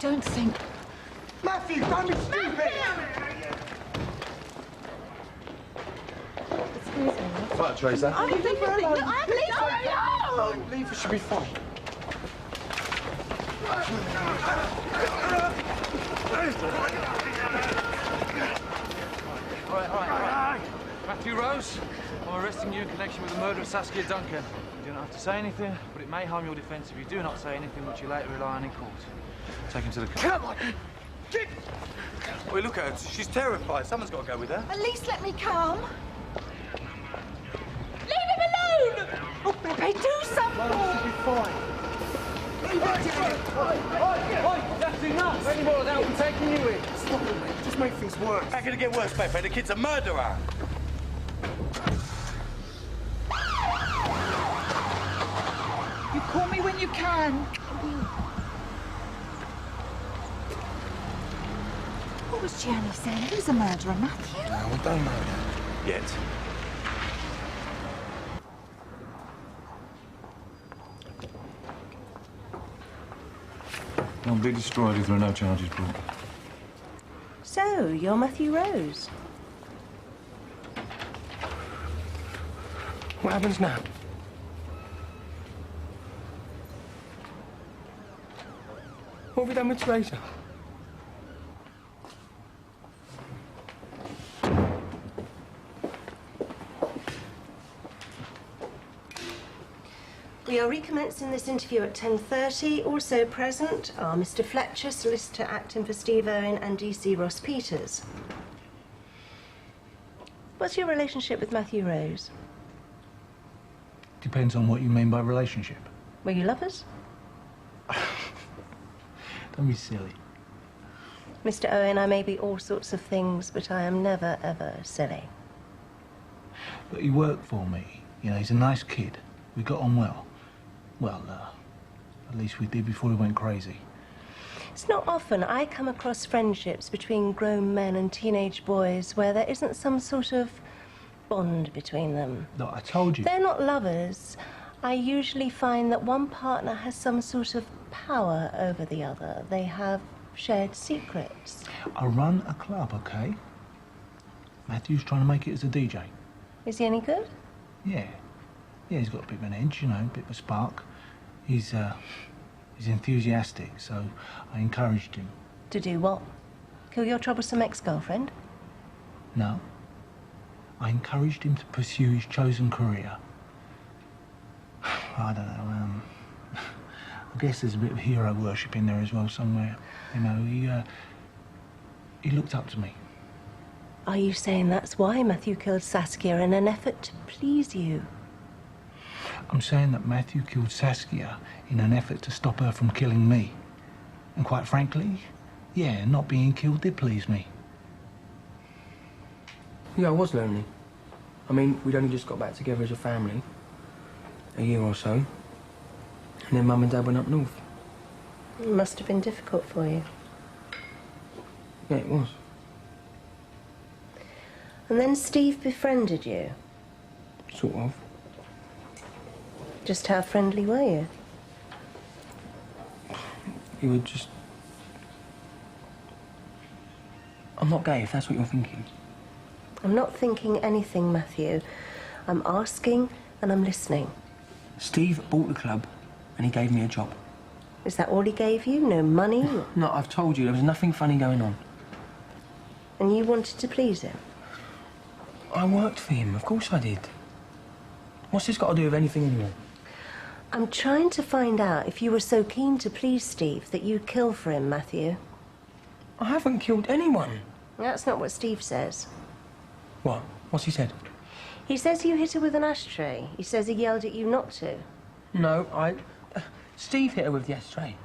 don't think... Matthew, don't be stupid! Excuse me. Right, Teresa. I don't think... Look, I believe... No! Leave her, she'll be fine. All right. Matthew Rose, I'm arresting you in connection with the murder of Saskia Duncan. You do not have to say anything, but it may harm your defence if you do not say anything which you later rely on in court. Take him to the court. Come on! Wait, look at her. She's terrified. Someone's got to go with her. At least let me come. Leave him alone! Oh, Pepe, do something! She'll be fine. Oi, that's enough! Any more of that, I'm taking you in. Stop it, mate. Just make things worse. How can it get worse, Pepe? The kid's a murderer. You call me when you can. What was Gianni saying? He was a murderer, Matthew. No, we don't know that. Yet. Won't be destroyed if there are no charges brought. So, you're Matthew Rose. What happens now? What have we done with Teresa? We are recommencing this interview at 10:30. Also present are Mr. Fletcher, solicitor acting for Steve Owen, and DC Ross Peters. What's your relationship with Matthew Rose? Depends on what you mean by relationship. Were you lovers? Don't be silly. Mr. Owen, I may be all sorts of things, but I am never, ever silly. But he worked for me. You know, he's a nice kid. We got on well. Well, at least we did before he went crazy. It's not often I come across friendships between grown men and teenage boys where there isn't some sort of bond between them. Look, I told you. They're not lovers. I usually find that one partner has some sort of power over the other. They have shared secrets. I run a club, okay? Matthew's trying to make it as a DJ. Is he any good? Yeah. Yeah, he's got a bit of an edge, you know, a bit of a spark. He's enthusiastic, so I encouraged him. To do what? Kill your troublesome ex-girlfriend? No. I encouraged him to pursue his chosen career. I don't know, I guess there's a bit of hero worship in there as well somewhere. You know, he looked up to me. Are you saying that's why Matthew killed Saskia in an effort to please you? I'm saying that Matthew killed Saskia in an effort to stop her from killing me. And quite frankly, yeah, not being killed did please me. Yeah, I was lonely. I mean, we'd only just got back together as a family. A year or so. And then Mum and Dad went up north. It must have been difficult for you. Yeah, it was. And then Steve befriended you. Sort of. Just how friendly were you? You were just... I'm not gay, if that's what you're thinking. I'm not thinking anything, Matthew. I'm asking and I'm listening. Steve bought the club and he gave me a job. Is that all he gave you? No money? No, I've told you, there was nothing funny going on. And you wanted to please him? I worked for him, of course I did. What's this got to do with anything anymore? I'm trying to find out if you were so keen to please Steve that you'd kill for him, Matthew. I haven't killed anyone. That's not what Steve says. What? What's he said? He says you hit her with an ashtray. He says he yelled at you not to. No, Steve hit her with the ashtray.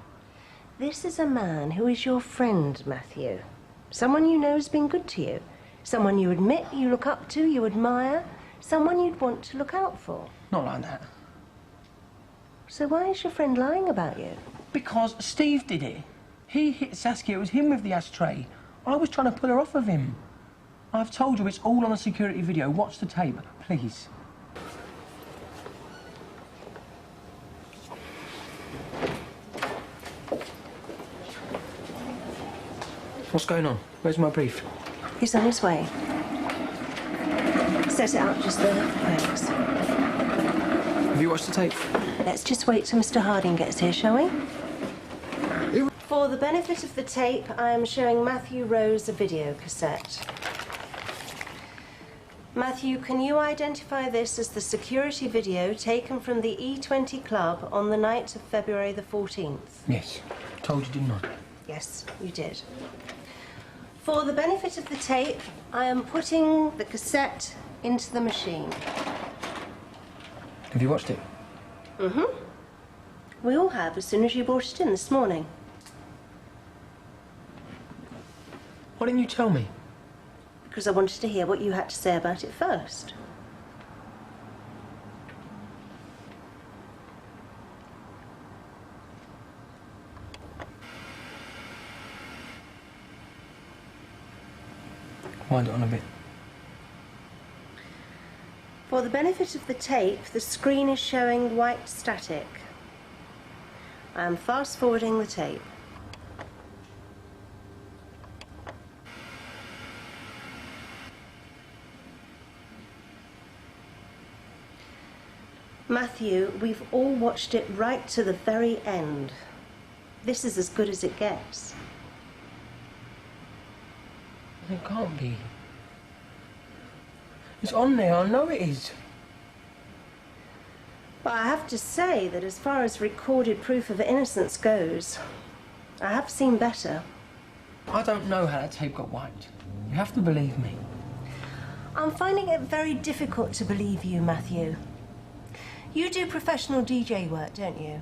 This is a man who is your friend, Matthew. Someone you know has been good to you. Someone you admit you look up to, you admire. Someone you'd want to look out for. Not like that. So why is your friend lying about you? Because Steve did it. He hit Saskia, it was him with the ashtray. I was trying to pull her off of him. I've told you it's all on a security video. Watch the tape, please. What's going on? Where's my brief? He's on his way. Set it out just there, thanks. Have you watched the tape? Let's just wait till Mr. Harding gets here, shall we? For the benefit of the tape, I am showing Matthew Rose a video cassette. Matthew, can you identify this as the security video taken from the E20 Club on the night of February the 14th? Yes. Told you, didn't I? Yes, you did. For the benefit of the tape, I am putting the cassette into the machine. Have you watched it? Mm-hmm. We all have, as soon as you brought it in this morning. Why didn't you tell me? Because I wanted to hear what you had to say about it first. Wind it on a bit. For the benefit of the tape, the screen is showing white static. I am fast-forwarding the tape. Matthew, we've all watched it right to the very end. This is as good as it gets. It can't be. It's on there, I know it is. But I have to say that as far as recorded proof of innocence goes, I have seen better. I don't know how that tape got wiped. You have to believe me. I'm finding it very difficult to believe you, Matthew. You do professional DJ work, don't you?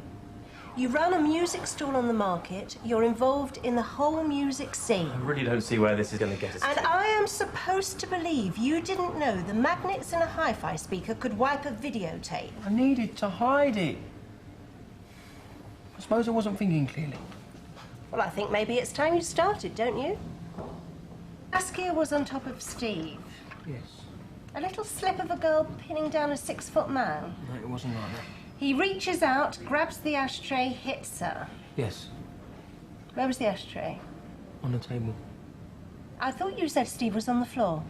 You run a music stall on the market, you're involved in the whole music scene. I really don't see where this is going to get us. And I am supposed to believe you didn't know the magnets in a hi-fi speaker could wipe a videotape. I needed to hide it. I suppose I wasn't thinking clearly. Well, I think maybe it's time you started, don't you? Saskia was on top of Steve. Yes. A little slip of a girl pinning down a 6-foot man. No, it wasn't like that. He reaches out, grabs the ashtray, hits her. Yes. Where was the ashtray? On the table. I thought you said Steve was on the floor.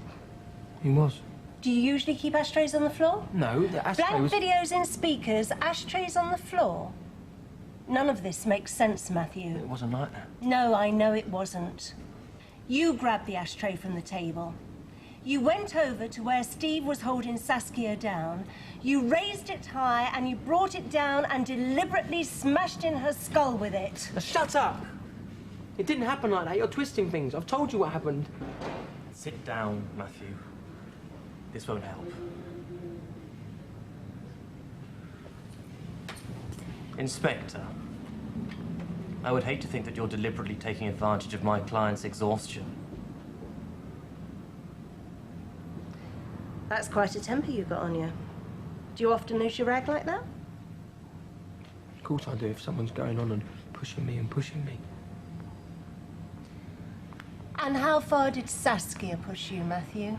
He was. Do you usually keep ashtrays on the floor? No, the ashtray Blank was... videos in speakers, ashtrays on the floor. None of this makes sense, Matthew. It wasn't like that. No, I know it wasn't. You grabbed the ashtray from the table. You went over to where Steve was holding Saskia down. You raised it high and you brought it down and deliberately smashed in her skull with it. Now, shut up! It didn't happen like that. You're twisting things. I've told you what happened. Sit down, Matthew. This won't help. Inspector, I would hate to think that you're deliberately taking advantage of my client's exhaustion. That's quite a temper you got on you. Do you often lose your rag like that? Of course I do if someone's going on and pushing me and pushing me. And how far did Saskia push you, Matthew?